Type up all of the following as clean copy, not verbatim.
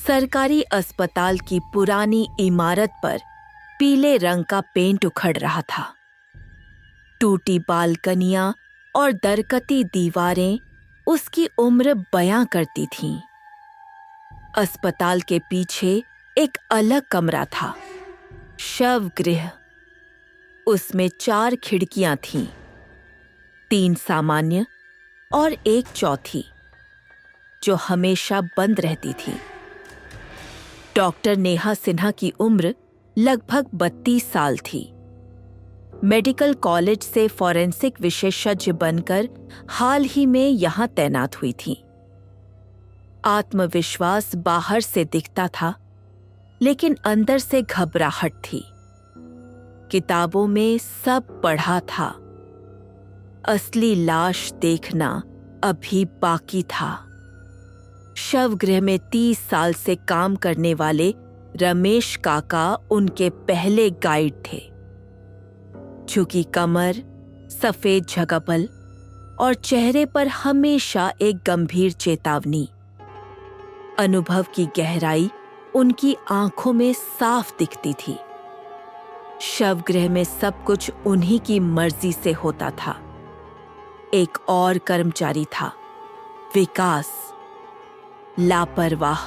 सरकारी अस्पताल की पुरानी इमारत पर पीले रंग का पेंट उखड़ रहा था। टूटी बालकनियां और दरकती दीवारें उसकी उम्र बयां करती थीं। अस्पताल के पीछे एक अलग कमरा था, शवगृह। उसमें 4 खिड़कियां थीं, 3 सामान्य और एक चौथी, जो हमेशा बंद रहती थी। डॉक्टर नेहा सिन्हा की उम्र लगभग 32 साल थी। मेडिकल कॉलेज से फॉरेंसिक विशेषज्ञ बनकर हाल ही में यहां तैनात हुई थी। आत्मविश्वास बाहर से दिखता था, लेकिन अंदर से घबराहट थी। किताबों में सब पढ़ा था, असली लाश देखना अभी बाकी था। शवगृह में 30 साल से काम करने वाले रमेश काका उनके पहले गाइड थे। झुकी कमर, सफेद झगपल और चेहरे पर हमेशा एक गंभीर चेतावनी। अनुभव की गहराई उनकी आंखों में साफ दिखती थी। शवगृह में सब कुछ उन्हीं की मर्जी से होता था। एक और कर्मचारी था, विकास, लापरवाह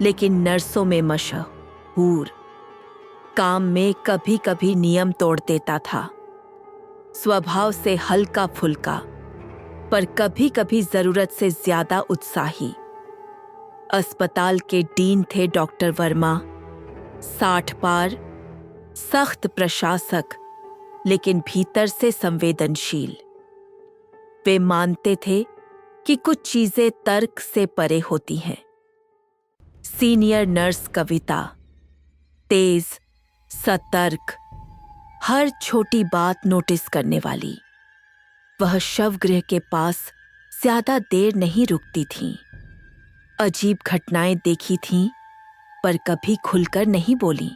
लेकिन नर्सों में मशहूर। काम में कभी कभी नियम तोड़ देता था। स्वभाव से हल्का फुल्का, पर कभी कभी जरूरत से ज्यादा उत्साही। अस्पताल के डीन थे डॉक्टर वर्मा, 60 पार, सख्त प्रशासक, लेकिन भीतर से संवेदनशील। वे मानते थे कि कुछ चीजें तर्क से परे होती हैं। सीनियर नर्स कविता, तेज, सतर्क, हर छोटी बात नोटिस करने वाली। वह शवगृह के पास ज्यादा देर नहीं रुकती थीं। अजीब घटनाएं देखी थीं, पर कभी खुलकर नहीं बोली।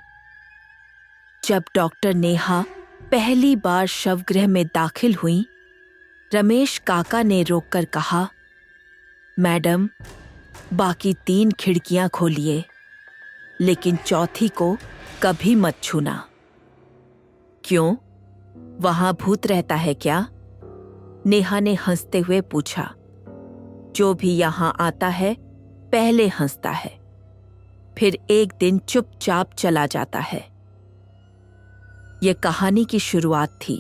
जब डॉक्टर नेहा पहली बार शवगृह में दाखिल हुई, रमेश काका ने रोककर कहा, मैडम, बाकी 3 खिड़कियां खोलिए, लेकिन चौथी को कभी मत छूना। क्यों? वहां भूत रहता है क्या? नेहा ने हंसते हुए पूछा। जो भी यहां आता है पहले हंसता है, फिर एक दिन चुपचाप चला जाता है। यह कहानी की शुरुआत थी।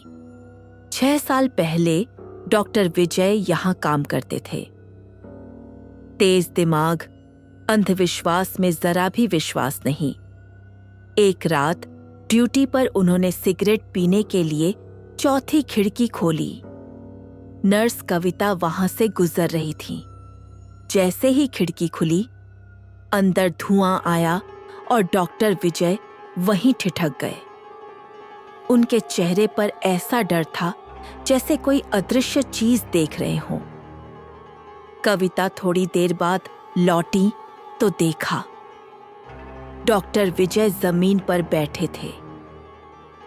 6 साल पहले डॉक्टर विजय यहां काम करते थे। तेज दिमाग, अंधविश्वास में जरा भी विश्वास नहीं। एक रात ड्यूटी पर उन्होंने सिगरेट पीने के लिए चौथी खिड़की खोली। नर्स कविता वहां से गुजर रही थी। जैसे ही खिड़की खुली, अंदर धुआं आया और डॉक्टर विजय वहीं ठिठक गए। उनके चेहरे पर ऐसा डर था जैसे कोई अदृश्य चीज देख रहे हों। कविता थोड़ी देर बाद लौटी तो देखा, डॉक्टर विजय जमीन पर बैठे थे,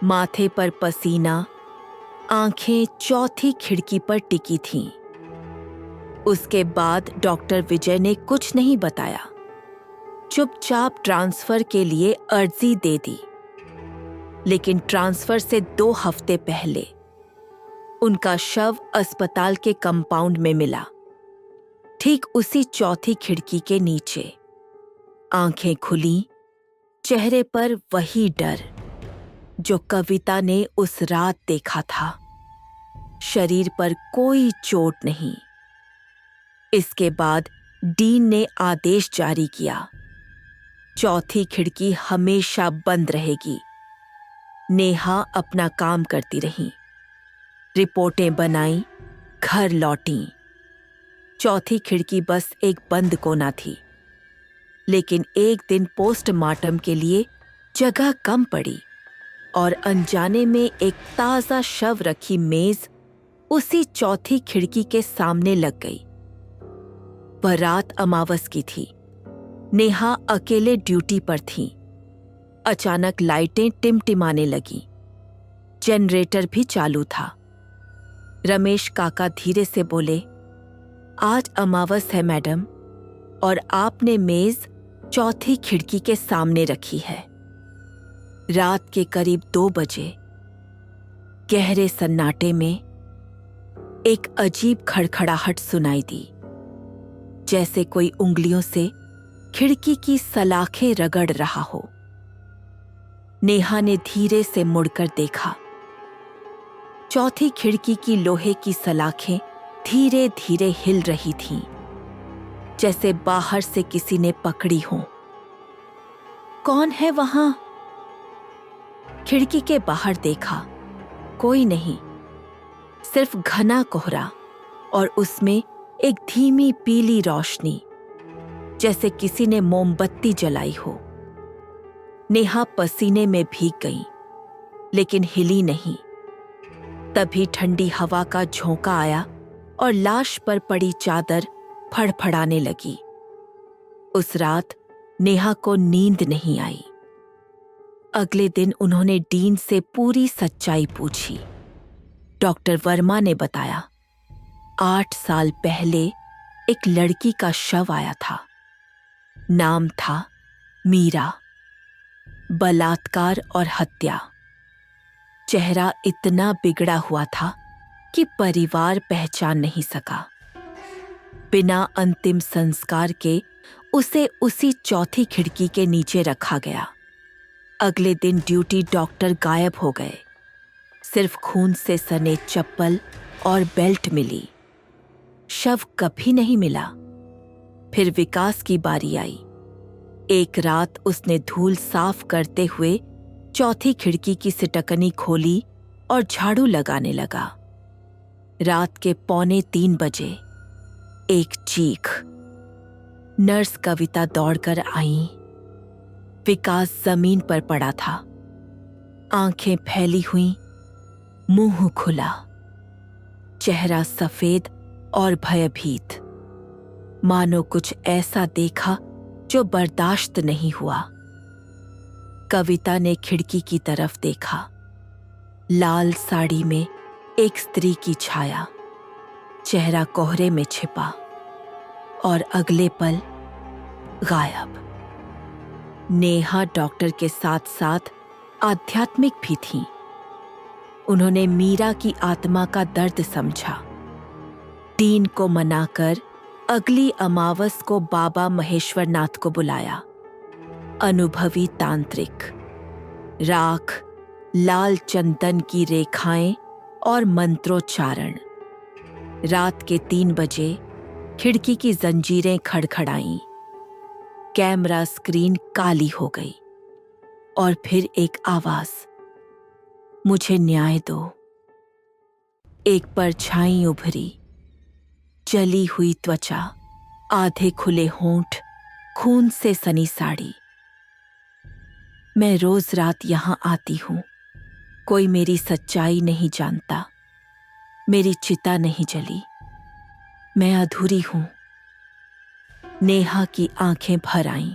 माथे पर पसीना, आंखें चौथी खिड़की पर टिकी थीं। उसके बाद डॉक्टर विजय ने कुछ नहीं बताया, चुपचाप ट्रांसफर के लिए अर्जी दे दी। लेकिन ट्रांसफर से 2 हफ्ते पहले उनका शव अस्पताल के कंपाउंड में मिला, ठीक उसी चौथी खिड़की के नीचे। आंखें खुली, चेहरे पर वही डर जो कविता ने उस रात देखा था। शरीर पर कोई चोट नहीं। इसके बाद डीन ने आदेश जारी किया, चौथी खिड़की हमेशा बंद रहेगी। नेहा अपना काम करती रही, रिपोर्टें बनाई, घर लौटी। चौथी खिड़की बस एक बंद कोना थी। लेकिन एक दिन पोस्टमार्टम के लिए जगह कम पड़ी और अनजाने में एक ताजा शव रखी मेज उसी चौथी खिड़की के सामने लग गई। वह रात अमावस की थी। नेहा अकेले ड्यूटी पर थी। अचानक लाइटें टिमटिमाने लगीं। जनरेटर भी चालू था। रमेश काका धीरे से बोले, आज अमावस है मैडम, और आपने मेज चौथी खिड़की के सामने रखी है। रात के करीब 2 बजे गहरे सन्नाटे में एक अजीब खड़खड़ाहट सुनाई दी, जैसे कोई उंगलियों से खिड़की की सलाखें रगड़ रहा हो। नेहा ने धीरे से मुड़कर देखा। चौथी खिड़की की लोहे की सलाखें धीरे धीरे हिल रही थीं, जैसे बाहर से किसी ने पकड़ी हो। कौन है वहां? खिड़की के बाहर देखा, कोई नहीं, सिर्फ घना कोहरा और उसमें एक धीमी पीली रोशनी, जैसे किसी ने मोमबत्ती जलाई हो। नेहा पसीने में भीग गई, लेकिन हिली नहीं। तभी ठंडी हवा का झोंका आया और लाश पर पड़ी चादर फड़फड़ाने लगी। उस रात नेहा को नींद नहीं आई। अगले दिन उन्होंने डीन से पूरी सच्चाई पूछी। डॉक्टर वर्मा ने बताया, 8 साल पहले एक लड़की का शव आया था। नाम था मीरा। बलात्कार और हत्या। चेहरा इतना बिगड़ा हुआ था कि परिवार पहचान नहीं सका। बिना अंतिम संस्कार के उसे उसी चौथी खिड़की के नीचे रखा गया। अगले दिन ड्यूटी डॉक्टर गायब हो गए। सिर्फ खून से सने चप्पल और बेल्ट मिली। शव कभी नहीं मिला। फिर विकास की बारी आई। एक रात उसने धूल साफ करते हुए चौथी खिड़की की सिटकनी खोली और झाड़ू लगाने लगा। रात के 2:45 बजे एक चीख। नर्स कविता दौड़कर आई। विकास जमीन पर पड़ा था, आंखें फैली हुई, मुंह खुला, चेहरा सफेद और भयभीत, मानो कुछ ऐसा देखा जो बर्दाश्त नहीं हुआ। कविता ने खिड़की की तरफ देखा। लाल साड़ी में एक स्त्री की छाया, चेहरा कोहरे में छिपा और अगले पल गायब। नेहा डॉक्टर के साथ साथ आध्यात्मिक भी थी। उन्होंने मीरा की आत्मा का दर्द समझा। डीन को मनाकर अगली अमावस को बाबा महेश्वरनाथ को बुलाया। अनुभवी तांत्रिक, राख, लाल चंदन की रेखाएं और मंत्रोच्चारण। रात के 3 बजे खिड़की की जंजीरें खड़खड़ाईं। कैमरा स्क्रीन काली हो गई और फिर एक आवाज, मुझे न्याय दो। एक परछाई उभरी, जली हुई त्वचा, आधे खुले होंठ, खून से सनी साड़ी। मैं रोज रात यहां आती हूं। कोई मेरी सच्चाई नहीं जानता। मेरी चिता नहीं जली। मैं अधूरी हूं। नेहा की आंखें भर आईं।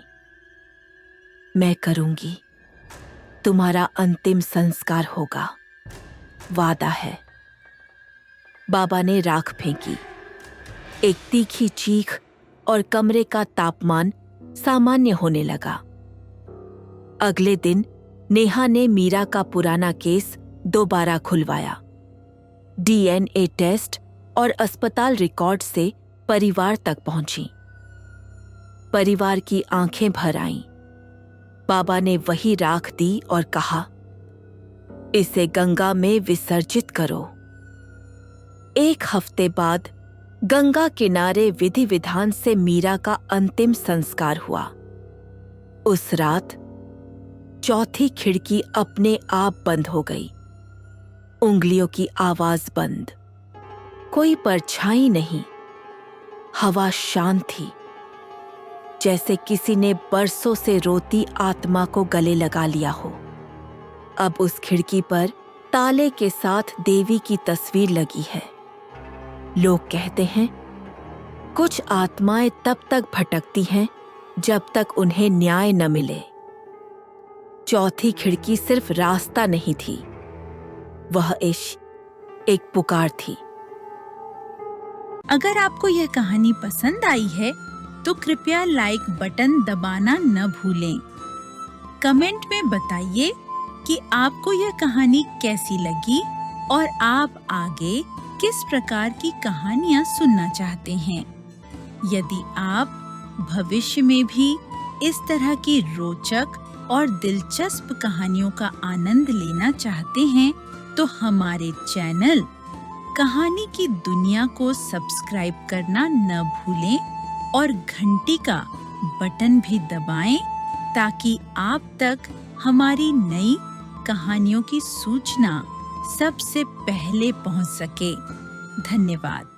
मैं करूंगी। तुम्हारा अंतिम संस्कार होगा, वादा है। बाबा ने राख फेंकी। एक तीखी चीख और कमरे का तापमान सामान्य होने लगा। अगले दिन नेहा ने मीरा का पुराना केस दोबारा खुलवाया। डीएनए टेस्ट और अस्पताल रिकॉर्ड से परिवार तक पहुंची। परिवार की आंखें भर आईं। बाबा ने वही राख दी और कहा, इसे गंगा में विसर्जित करो। 1 हफ्ते बाद गंगा किनारे विधि विधान से मीरा का अंतिम संस्कार हुआ। उस रात चौथी खिड़की अपने आप बंद हो गई। उंगलियों की आवाज बंद। कोई परछाई नहीं। हवा शांत थी, जैसे किसी ने बरसों से रोती आत्मा को गले लगा लिया हो। अब उस खिड़की पर ताले के साथ देवी की तस्वीर लगी है। लोग कहते हैं, कुछ आत्माएं तब तक भटकती हैं जब तक उन्हें न्याय न मिले। चौथी खिड़की सिर्फ रास्ता नहीं थी, वह एक पुकार थी। अगर आपको यह कहानी पसंद आई है तो कृपया लाइक बटन दबाना न भूलें। कमेंट में बताइए कि आपको यह कहानी कैसी लगी और आप आगे किस प्रकार की कहानियाँ सुनना चाहते हैं। यदि आप भविष्य में भी इस तरह की रोचक और दिलचस्प कहानियों का आनंद लेना चाहते हैं, तो हमारे चैनल कहानी की दुनिया को सब्सक्राइब करना न भूलें और घंटी का बटन भी दबाएं ताकि आप तक हमारी नई कहानियों की सूचना सबसे पहले पहुंच सके। धन्यवाद।